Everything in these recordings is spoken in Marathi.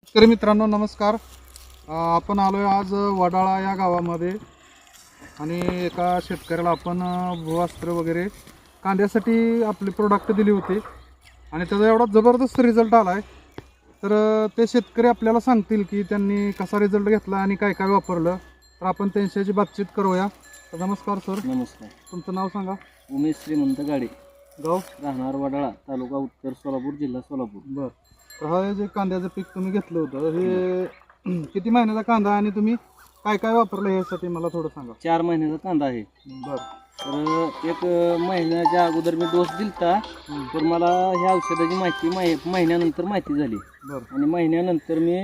शेतकरी मित्रांनो नमस्कार. आपण आलोय आज वडाळा या गावामध्ये आणि एका शेतकऱ्याला आपण भूवस्त्र वगैरे कांद्यासाठी आपले प्रोडक्ट दिली होती आणि त्याचा एवढा जबरदस्त रिझल्ट आला आहे. तर ते शेतकरी आपल्याला सांगतील की त्यांनी कसा रिझल्ट घेतला आणि काय काय वापरलं. तर आपण त्यांच्याशी बातचीत करूया. तर नमस्कार सर. नमस्कार. तुमचं नाव सांगा. उमेश श्रीमंत गाडे, गाव राहणार वडाळा, तालुका उत्तर सोलापूर, जिल्हा सोलापूर. बरं. तर हा जे कांद्याचं पीक तुम्ही घेतलं होतं हे किती महिन्याचा कांदा आणि तुम्ही काय काय वापरलं यासाठी मला थोडं सांगा. 4 महिन्याचा कांदा आहे. बरं. तर एक महिन्याच्या अगोदर मी डोस दिलता, तर मला ह्या औषधाची माहिती महिन्यानंतर माहिती झाली. बरं आणि महिन्यानंतर मी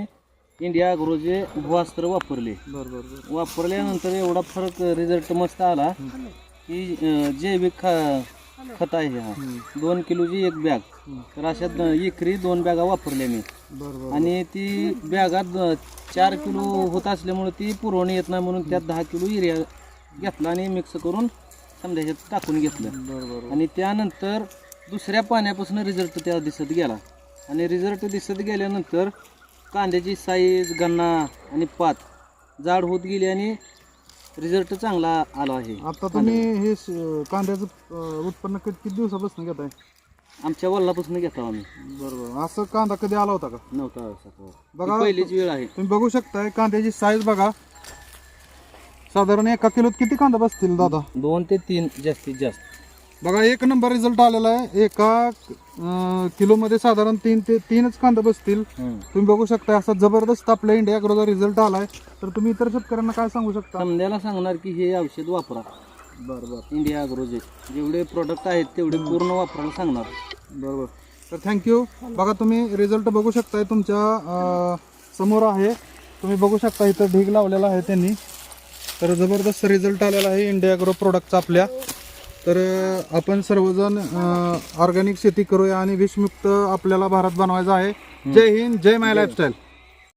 इंडिया अग्रोचे भूवस्त्र वापरले. बरं बरं बरं. वापरल्यानंतर एवढा फरक रिझल्ट मस्त आला की जैविक खत आहे हा. 2 किलोची एक बॅग. तर अशा एकरी 2 बॅगा वापरल्या मी. बरं बरं. आणि ती बॅगात 4 किलो होत असल्यामुळे ती पुरवणी येत नाही, म्हणून त्यात 10 किलो युरिया घेतला आणि मिक्स करून समजायच्यात टाकून घेतलं. बरं बरं. आणि त्यानंतर दुसऱ्या पाण्यापासून रिझल्ट त्या दिसत गेला. आणि रिझल्ट दिसत गेल्यानंतर कांद्याची साईज, गन्ना आणि पात जाड होत गेली आणि रिझल्ट चांगला आला आहे. आता तुम्ही हे कांद्याचं उत्पन्न किती दिवसापासून घेताय? आमच्या वल्लापासून घेतो आम्ही. बरोबर. असं कांदा कधी आला होता का? नव्हता. बघा, पहिलीच वेळ आहे. तुम्ही बघू शकताय कांद्याची साईज बघा. साधारण 1 किलोत किती कांदा बसतील दादा? 2 ते 3 जास्तीत जास्त. बघा, 1 नंबर रिझल्ट आलेला आहे. 1 किलोमध्ये साधारण 3 ते 3च कांदा बसतील. तुम्ही बघू शकता असा जबरदस्त आपल्या इंडिया अग्रोचा रिझल्ट आलाय. तर तुम्ही इतर शेतकऱ्यांना काय सांगू शकता? समजायला सांगणार की हे औषध वापरा. बरं बरं. इंडिया अग्रोचे जेवढे प्रोडक्ट आहेत तेवढे पूर्ण वापरायला सांगणार. बरोबर. तर थँक्यू. बघा, तुम्ही रिझल्ट बघू शकताय तुमच्या समोर आहे. तुम्ही बघू शकता इथं ढीग लावलेला आहे त्यांनी. तर जबरदस्त रिझल्ट आलेला आहे इंडिया अग्रो प्रोडक्टचा आपल्या. तर आपण सर्वजण ऑर्गॅनिक शेती करूया आणि विषमुक्त आपल्याला भारत बनवायचा आहे. जय हिंद, जय माय लाईफस्टाईल.